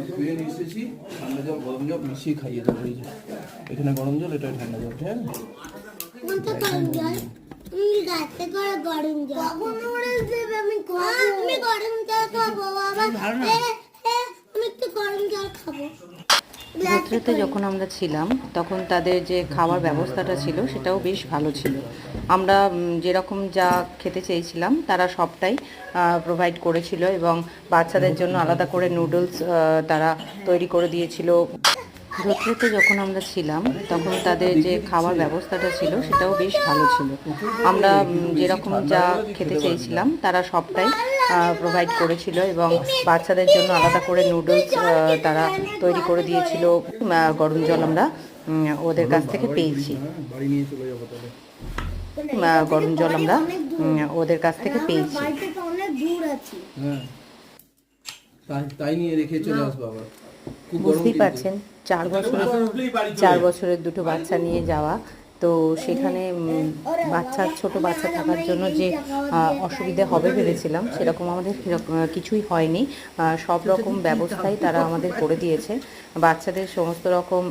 ধুয়ে নিয়ে এসেছি, ঠান্ডা জল গরম জল মিশিয়ে খাইয়ে দেবো। এই যে এখানে গরম জল, এটা ঠান্ডা জল, ঠিক আছে? ধোত্রেতে যখন আমরা ছিলাম তখন তাদের যে খাওয়ার ব্যবস্থাটা ছিল সেটাও বেশ ভালো ছিল। আমরা যেরকম যা খেতে চেয়েছিলাম তারা সবটাই প্রোভাইড করেছিল এবং বাচ্চাদের জন্য আলাদা করে নুডলস তারা তৈরি করে দিয়েছিল। ধোত্রেতে যখন আমরা ছিলাম তখন তাদের যে খাওয়ার ব্যবস্থাটা ছিল সেটাও বেশ ভালো ছিল। আমরা যেরকম যা খেতে চেয়েছিলাম তারা সবটাই প্রোভাইড করেছিল এবং বাচ্চাদের জন্য আলাদা করে নুডলস তারা তৈরি করে দিয়েছিল। গরম জল আমরা ওদের কাছ থেকে পেয়েছি। গরম জল আমরা ওদের কাছ থেকে পেয়েছি। তাই নিয়ে রেখে চলে আসবো আবার। বুঝতেই পারছেন 4 বছরের দুটো বাচ্চা নিয়ে যাওয়া, তো সেখানে ছোট বাচ্চা থাকার জন্য যে অসুবিধে হবে ভেবেছিলাম সেরকম আমাদের কিছুই হয়নি। সব রকম ব্যবস্থাই তারা আমাদের করে দিয়েছে। বাচ্চাদের সমস্ত রকম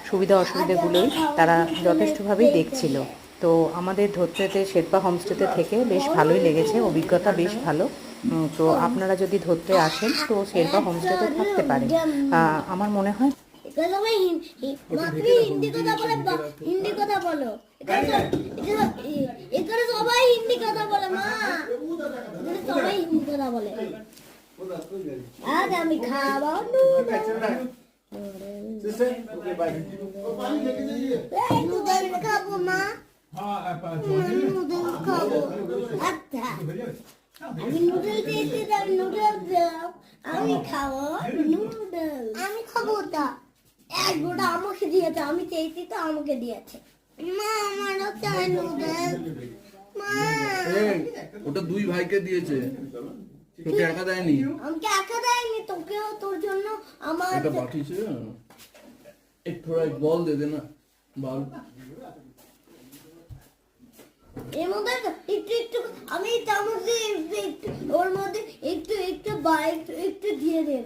সুবিধা অসুবিধাগুলোই তারা যথেষ্টভাবেই দেখছিল। তো আমাদের ধোত্রেতে শেরপা হোমস্টেতে থেকে বেশ ভালোই লেগেছে, অভিজ্ঞতা বেশ ভালো। তো আপনারা যদি ধরতে আসেন তো শেরপা হোমস্টেতে থাকতে পারেন। আমার মনে হয় হিন্দি কথা বলো, এখানে সবাই হিন্দি কথা বলে, মা সবাই হিন্দি কথা বলে। আজ আমি খাবো নুডলস খাবো মা, নুডলস খাবো। আচ্ছা আমি নুডলস দিয়েছি, নুডলস দাও, আমি খাবো নুডলস। আমি খাবো ওটা, এক গোটা আমাকে দিয়েছে, আমি চেয়েছি তো আমাকে দিয়েছে। মা আমারও চাই নুডলস। মা ওটা দুই ভাইকে দিয়েছে, তোকে একা দেয়নি। আমাকে একা দেয়নি, তোকেও, তোর জন্য আমার এটা বাকি ছিল। এক থোড়া এক বল দে দেনা, বল এর মধ্যে একটু একটু আমি চামচ দিয়ে একটু ওর মধ্যে একটু একটু একটু দিয়ে দেব,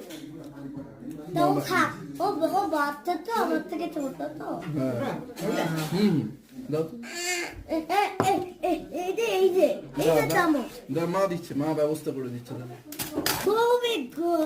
তো খা। ও বাচ্চা তো আমার থেকে ছোট তো। দাও এই যে চামচ মা দিচ্ছে, মা ব্যবস্থা করে দিচ্ছে। খুবই গুড।